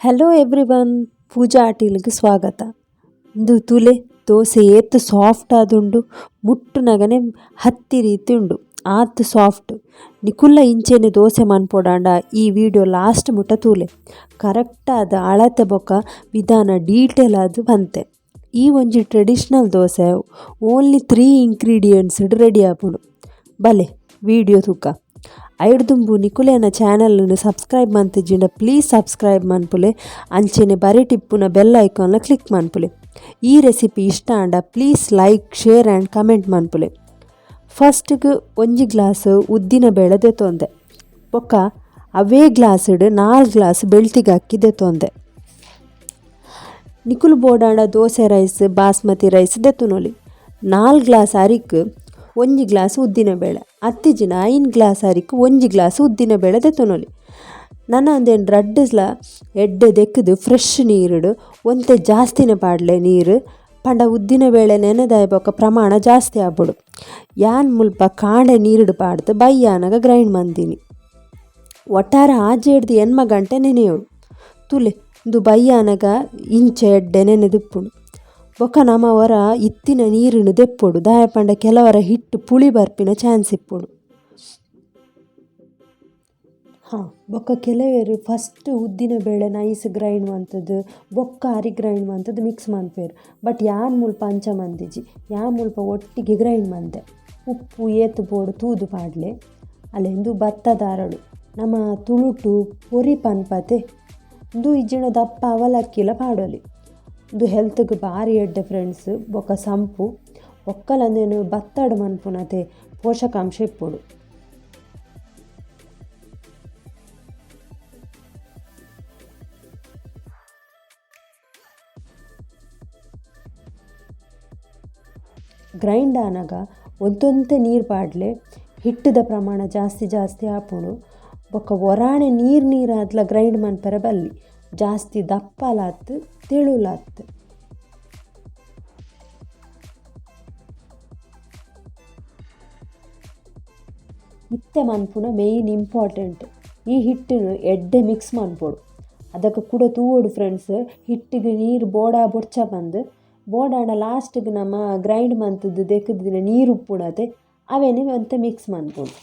Hello everyone, ಪೂಜಾ ಆಟಿಲ್ಗೆ ಸ್ವಾಗತ. ಇಂದು ತುಲೆ ದೋಸೆ ಏತ್ soft ಆದುಂಡು, ಮುಟ್ಟುನಗನೆ ಹತ್ತಿ ರೀತಿ ಉಂಡು. ಆತ್ ಸಾಫ್ಟ್ ನಿಕುಲ್ಲ ಇಂಚೆನೆ ದೋಸೆ ಮನ್ಪೊಡಾಂಡ ಈ ವಿಡಿಯೋ ಲಾಸ್ಟ್ ಮುಟ್ಟ ತೂಲೆ ಕರೆಕ್ಟ್ ಆದ ಅಳತೆ ಬೊಕ ವಿಧಾನ ಡೀಟೇಲ್ ಆದ್ ಬಂತೆ. ಈ ಒಂಜಿ traditional dosa only 3 ingredients ready ಆಪುಂಡು. ಬಲೆ ವಿಡಿಯೋ ತೂಕ ಐಡ್ದುಂಬು ನಿಕುಲೆನ ಚಾನಲ್ನು ಸಬ್ಸ್ಕ್ರೈಬ್ ಮಂತಿಜಿಂಡ ಪ್ಲೀಸ್ ಸಬ್ಸ್ಕ್ರೈಬ್ ಮನ್ಪುಲೆ, ಅಂಚೆನೆ ಬರಿಟಿಪ್ಪುನ ಬೆಲ್ ಐಕಾನ್ಲ ಕ್ಲಿಕ್ ಮನ್ಪುಲೆ. ಈ ರೆಸಿಪಿ ಇಷ್ಟ ಆಂಡ please like, share and comment ಮನ್ಪುಲೆ. ಫಸ್ಟ್ಗೆ 1 ಗ್ಲಾಸ್ ಉದ್ದಿನ ಬೇಳೆ ದೆತೊಂದೆ, ಬೊಕ್ಕ ಅವೇ ಗ್ಲಾಸ್ಡ್ 4 ಗ್ಲಾಸ್ ಬೆಳ್ತಿಗೆ ಅಕ್ಕಿ ದೆತೊಂದೆ. ನಿಕುಲು ಬೋಡಾಂಡ ದೋಸೆ ರೈಸ್, ಬಾಸ್ಮತಿ ರೈಸ್ ದೆತುನೊಲಿ. 4 ಗ್ಲಾಸ್ ಅರಿಕ್ 1 ಗ್ಲಾಸ್ ಉದ್ದಿನ ಬೇಳೆ, ಅತ್ತಿಜಿನ 5 ಗ್ಲಾಸ್ ಅರಿಕ್ 1 ಗ್ಲಾಸ್ ಉದ್ದಿನ ಬೇಳೆ ದೆತೊನೊಲಿ. ನನ್ನ ಅಂದೇನು ರಡ್ಡಸ್ಲ ಎಡ್ಡೆ ದೆಕ್ಕದು ಫ್ರೆಶ್ ನೀರುಡು ಒಂತೆ ಜಾಸ್ತಿನೇ ಪಾಡಲೆ ನೀರು ಪಂಡ ಉದ್ದಿನ ಬೇಳೆ ನೆನೆದಾಯ ಬೊಕ್ಕ ಪ್ರಮಾಣ ಜಾಸ್ತಿ ಆಗ್ಬಿಡು. ಯಾನ್ ಮುಲ್ಪ ಕಾಂಡೆ ನೀರುಡು ಪಾಡ್ದು ಬಯ್ಯಾನಗ ಗ್ರೈಂಡ್ ಮಂದಿನಿ. ಒಟ್ಟಾರೆ ಆಜೆಡ್ದು 8 ಗಂಟೆ ನೆನೆಯೋಡು ತುಲೆ ಇಂದು ಬಯ್ಯಾನಗ ಇಂಚೆ ಎಡ್ಡೆ ನೆನೆದಿಪ್ಪುಡು. ಬೊಕ್ಕ ನಮ್ಮ ಹೊರ ಇತ್ತಿನ ನೀರನ್ನು ದೆಪ್ಪೊಡು ದಾಯ ಪಂಡ ಕೆಲವರ ಹಿಟ್ಟು ಪುಳಿ ಬರ್ಪಿನ ಚಾನ್ಸ್ ಇಪ್ಪೊಡು. ಬೊಕ್ಕ ಕೆಲವರು ಫಸ್ಟ್ ಉದ್ದಿನ ಬೇಳೆ ನೈಸ್ ಗ್ರೈಂಡ್ ಮಂತದ್ದು ಬೊಕ್ಕ ಅರಿ ಗ್ರೈಂಡ್ ಮಂತದ್ದು ಮಿಕ್ಸ್ ಮನ್ಪೇರು. ಬಟ್ ಯಾನ್ ಮುಲ್ಪ ಅಂಚ ಮಂದಿಜಿ, ಯಾನ್ ಮುಲ್ಪ ಒಟ್ಟಿಗೆ ಗ್ರೈಂಡ್ ಮಂದೆ. ಉಪ್ಪು ಏತು ಬೋಡು ತೂದು ಪಾಡ್ಲೆ ಅಲ್ಲೆಂದು ಭತ್ತದಾರಡು ನಮ್ಮ ತುಳುಟು ಪೊರಿ ಪನ್ಪತೆ ಇಂದು ಇಜ್ಜಿನ ದಪ್ಪ ಅವಲಕ್ಕಿಲ ಪಾಡೋಲಿ. ಇದು ಹೆಲ್ತ್ಗೆ ಭಾರಿ ಎಡ್ಡೆ ಫ್ರೆಂಡ್ಸ್. ಬೊಕ್ಕ ಸಂಪು ಒಕ್ಕಲಂದೇನು ಭತ್ತಡು ಮನ್ಪುನತೆ ಪೋಷಕಾಂಶ ಇಪ್ಪೊಡು. ಗ್ರೈಂಡ್ ಆನಾಗ ಒಂದೊಂತೆ ನೀರು ಪಾಡ್ಲೆ ಹಿಟ್ಟದ ಪ್ರಮಾಣ ಜಾಸ್ತಿ ಆಪುಂಡು. ಬೊಕ್ಕ ಒರಾಣೆ ನೀರಾದ್ಲ ಗ್ರೈಂಡ್ ಮನ್ಪರೆ ಬಲ್ಲಿ ಜಾಸ್ತಿ ದಪ್ಪಲಾತ್ ತೆಳುಲಾತ್. ಇತ್ತೆ ಮನ್ಪುನ ಮೇಯ್ನ್ ಇಂಪಾರ್ಟೆಂಟ್ ಈ ಹಿಟ್ಟನ್ನು ಎಡ್ಡೆ ಮಿಕ್ಸ್ ಮನ್ಪೊಡು. ಅದಕ್ಕೆ ಕೂಡ ತೂವೋಡು ಫ್ರೆಂಡ್ಸ್, ಹಿಟ್ಟಿಗೆ ನೀರು ಬೊಡ್ಚ ಬಂದು ಬೋಡಾಂಡ ಲಾಸ್ಟಿಗೆ ನಮ್ಮ ಗ್ರೈಂಡ್ ಮಂತದ್ದು ದೆಕ್ಕದಿನ ನೀರು ಉಪ್ಪುಣತೆ ಅವೇನೇ ಅಂತ ಮಿಕ್ಸ್ ಮನ್ಪೊಡು.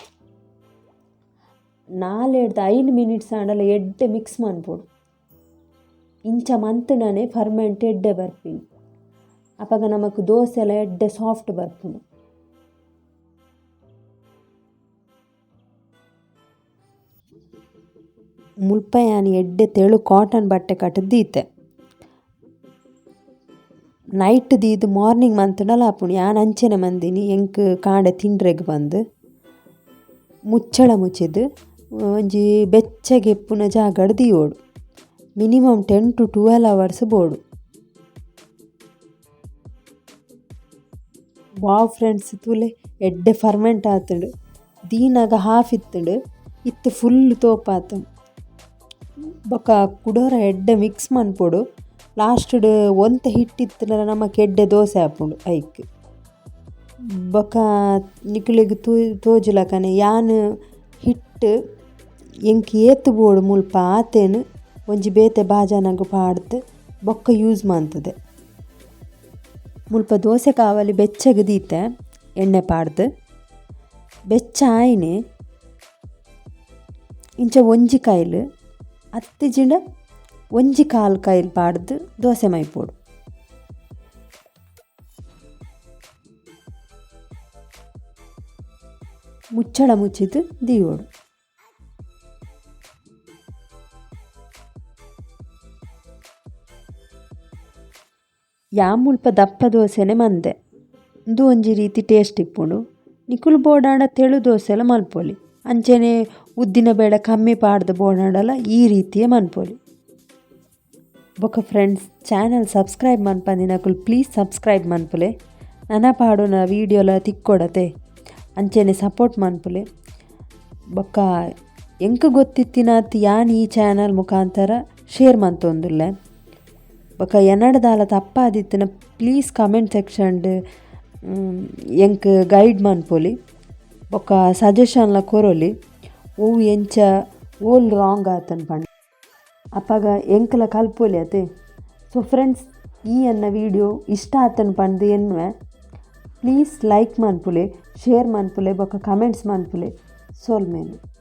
4-5 ಮಿನಿಟ್ಸ್ ಆಂಡಲ ಎಡ್ಡೆ ಮಿಕ್ಸ್ ಮನ್ಪೊಡು. ಇಂಚ ಮಂತುನನೆ ಫರ್ಮೆಂಟ್ ಎಡ್ಡೆ ಬರ್ಪಿನಿ ಅಪಾಗ ನಮಕ್ ದೋಸೆ ಎಲ್ಲ ಎಡ್ಡೆ ಸಾಫ್ಟ್ ಬರ್ಪುಂಡು. ಮುಲ್ಪ ಯಾನಿ ಎಡ್ಡೆ ತೆಳು ಕಾಟನ್ ಬಟ್ಟೆ ಕಟ್ಟದು ದೀತೆ ನೈಟ್ ದೀದು ಮಾರ್ನಿಂಗ್ ಮಂತುಂಡಲ ಆಪುಂಡು. ಯಾನ್ ಅಂಚೆನೆ ಮಂದಿನಿ ಎಂಕ್ ಕಾಂಡೆ ತಿಂಡ್ರೆಗ್ ಬಂದು ಮುಚ್ಚಳ ಮುಚ್ಚಿದು ಒಂಜಿ ಬೆಚ್ಚಗೆ ಎಪ್ಪುನ ಜಾಗಡ್ ದೀವೋಡು. ಮಿನಿಮಮ್ 10 to 12 hours ಬೋಡು. ವಾವ್ ಫ್ರೆಂಡ್ಸ್, ತೂಲೆ ಎಡ್ಡೆ ಫರ್ಮೆಂಟ್ ಆತುಂಡು. ದೀನಾಗ ಹಾಫ್ ಇತ್ತುಂಡು, ಇತ್ತು ಫುಲ್ ತೋಪಾತು. ಬೊಕ್ಕ ಕುಡೋರ ಎಡ್ಡೆ ಮಿಕ್ಸ್ ಮನ್ಪೊಡು. ಲಾಸ್ಟ್ಡ್ ಒಂತೆ ಹಿಟ್ಟಿತ್ತುಂಡ ನಮಕ್ ಎಡ್ಡೆ ದೋಸೆ ಆಪುಂಡು ಐಕ್. ಬೊಕ್ಕ ನಿಕುಲೆಗ್ ತೋಜುಲಕನೆ ಯಾನ್ ಹಿಟ್ಟು ಎಂಕ್ ಏತು ಬೋಡು ಮುಲ್ಪ ಆತೇನು ಒಂಜಿ ಬೇತೆ ಬಾಜಾನಗ ಪಾಡ್ದು ಬೊಕ್ಕ ಯೂಸ್ ಮಂತದೆ. ಮುಲ್ಪ ದೋಸೆ ಕಾವಲಿ ಬೆಚ್ಚಗೆ ದೀತೆ ಎಣ್ಣೆ ಪಾಡ್ದು ಬೆಚ್ಚ ಆಯ್ನೆ ಇಂಚ ಒಂಜಿ ಕೈಲು ಅತ್ತಿಜಿಂಡ 1/4 ಕೈಲು ಪಾಡ್ದು ದೋಸೆ ಮೈಪೋಡು. ಮುಚ್ಚಳ ಮುಚ್ಚಿದು ದೀವೋಡು. ಯಾ ಮುಲ್ಪ ದಪ್ಪ ದೋಸೆನೆ ಮಂದೆ ಇಂದು ಒಂಜಿ ರೀತಿ ಟೇಸ್ಟ್ ಇಪ್ಪುಂಡು. ನಿಕುಲು ಬೋಡಾಂಡ ತೆಳು ದೋಸೆ ಎಲ್ಲ ಮಲ್ಪೊಲಿ, ಅಂಚೆನೆ ಉದ್ದಿನ ಬೇಳೆ ಕಮ್ಮಿ ಪಾಡ್ದು ಬೋಡಾಂಡಲ ಈ ರೀತಿಯೇ ಮನ್ಪೊಲಿ. ಬೊಕ್ಕ ಫ್ರೆಂಡ್ಸ್, ಚಾನಲ್ ಸಬ್ಸ್ಕ್ರೈಬ್ ಮನ್ಪಂದಿನಕುಲು ಪ್ಲೀಸ್ ಸಬ್ಸ್ಕ್ರೈಬ್ ಮನ್ಪುಲೆ. ನನ್ನ ಪಾಡುನ ವೀಡಿಯೋಲ ತಿಕ್ಕೊಡತೆ ಅಂಚೆನೆ ಸಪೋರ್ಟ್ ಮನ್ಪುಲೆ. ಬೊಕ್ಕ ಎಂಕ್ ಗೊತ್ತಿತ್ತಿನಾತ್ ಯಾನ್ ಈ ಚಾನಲ್ ಮುಖಾಂತರ ಶೇರ್ ಮಂತೊಂದುಲ್ಲೆ. ಬೊಕ್ಕ ಎನ್ನಡದಾಲ ತಪ್ಪಾದಿತ್ತಿನ ಪ್ಲೀಸ್ ಕಮೆಂಟ್ ಸೆಕ್ಷನ್ಡ್ ಎಂಕ್ ಗೈಡ್ ಮನ್ಪೊಲಿ. ಬೊಕ್ಕ ಸಜೆಷನ್ಲ ಕೊರೊಲಿ. ಓವು ಎಂಚ ಓಲ್ ರಾಂಗ್ ಆತನ್ ಪಂಡ. ಅಪ್ಪಾಗ ಎಂಕಲ ಕಲ್ಪೊಲಿ ಅತೆ. ಸೊ ಫ್ರೆಂಡ್ಸ್, ಈ ಅನ್ನ ವಿಡಿಯೋ ಇಷ್ಟ ಆತನ ಪಂದು ಎನ್ನುವೆ. ಪ್ಲೀಸ್ ಲೈಕ್ ಮನ್ಪುಲೆ, ಶೇರ್ ಮನ್ಪುಲೆ ಬೊಕ್ಕ ಕಮೆಂಟ್ಸ್ ಮನ್ಪುಲೆ ಸೋಲ್ಮೇಲೆ.